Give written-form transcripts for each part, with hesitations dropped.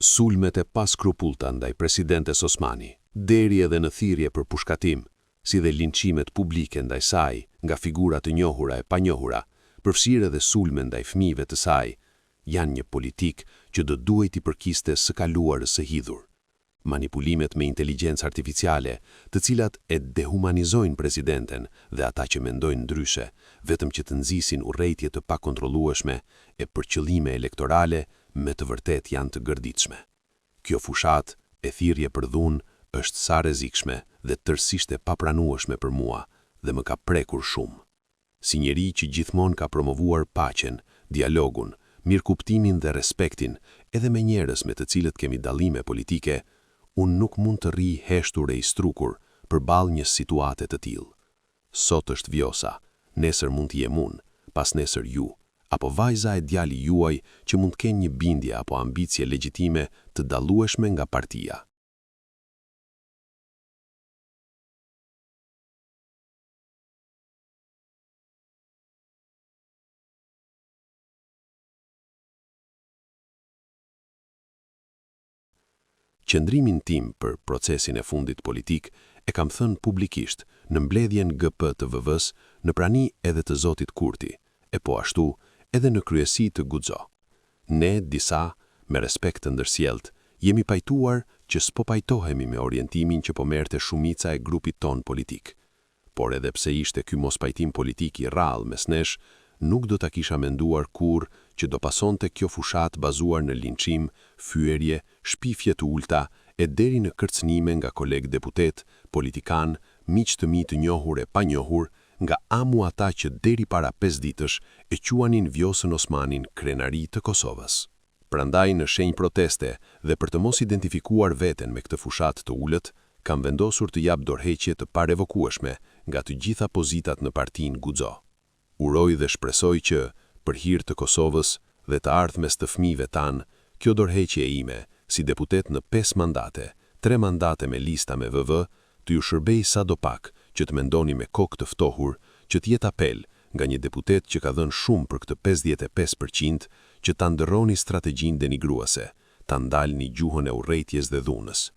sulmet e paskrupullta ndaj presidentes Osmani, deri edhe në thirrje për pushkatim, si dhe linçimet publike ndaj saj nga figura të njohura e panjohura, përfshirë edhe sulme ndaj fëmijëve të saj, janë një politik që do duhet i përkiste së kaluarës së hidhur. Manipulimet me inteligjencë artificiale, të cilat e dehumanizojnë presidenten dhe ata që mendojnë ndryshe, vetëm që të nxisin urrëtie të pakontrollueshme e për qëllime elektorale, me të vërtet janë të gërditshme. Kjo fushat e thirrje për dhunë është sa rrezikshme dhe tërësisht e papranueshme për mua dhe më ka prekur shumë. Si njeri që gjithmonë ka promovuar paqen, dialogun, mirëkuptimin dhe respektin, edhe me njerëz me të cilët kemi dallime politike, unë nuk mund të rri heshtur e i strukur përballë një situate të tillë. Sot është Vjosa, nesër mund të jem unë, pas nesër ju, apo vajza e djali juaj që mund të kenë një bindje apo ambicie legjitime të dallueshme nga partia. Qëndrimin tim për procesin e fundit politik e kam thënë publikisht në mbledhjen GP të VV-s në prani edhe të zotit Kurti, e po ashtu edhe në kryesi të Guxo. Ne, disa, me respekt të ndërsjellët, jemi pajtuar që s'po pajtohemi me orientimin që po merrte shumica e grupit ton politik. Por edhe pse ishte ky mos pajtim politik i rrallë mes nesh, nuk do ta kisha menduar kurrë që do pasonte kjo fushat bazuar në linçim, fyerje, shpifje të ulta e deri në kërcënime nga kolegë deputet, politikan, miq të mi të njohur e panjohur, nga amu ata që deri para 5 ditësh e quanin Vjosën Osmanin krenari të Kosovës. Prandaj në shenjë proteste dhe për të mos identifikuar veten me këtë fushat të ulët, kam vendosur të jap dorëheqje të parevokueshme nga të gjitha pozitat në partinë Guxo. Uroj dhe shpresoj që, për hir të Kosovës dhe të ardhmes të fëmijëve tanë, kjo dorëheqje e ime, si deputet në 5 mandate, 3 mandate me lista me VV, të ju shërbej sadopak që të mendoni me kokë të ftohur, që të jetë apel nga një deputet që ka dhënë shumë për këtë 55%, që ta ndërroni strategjinë denigruese, ta ndalni gjuhën e urrëties dhe dhunës.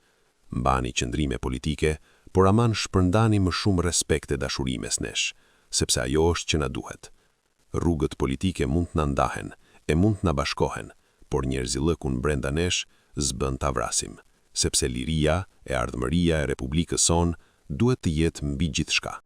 Mbani qëndrime politike, por aman shpërndani më shumë respekt e dashuri mes nesh, sepse ajo është që na duhet. Rrugët politike mund të na ndahen, e mund të na bashkohen, por njerëzillëkun brenda nesh s'bën ta vrasim, sepse liria e ardhmëria e Republikës son duhet të jetë mbi gjithçka.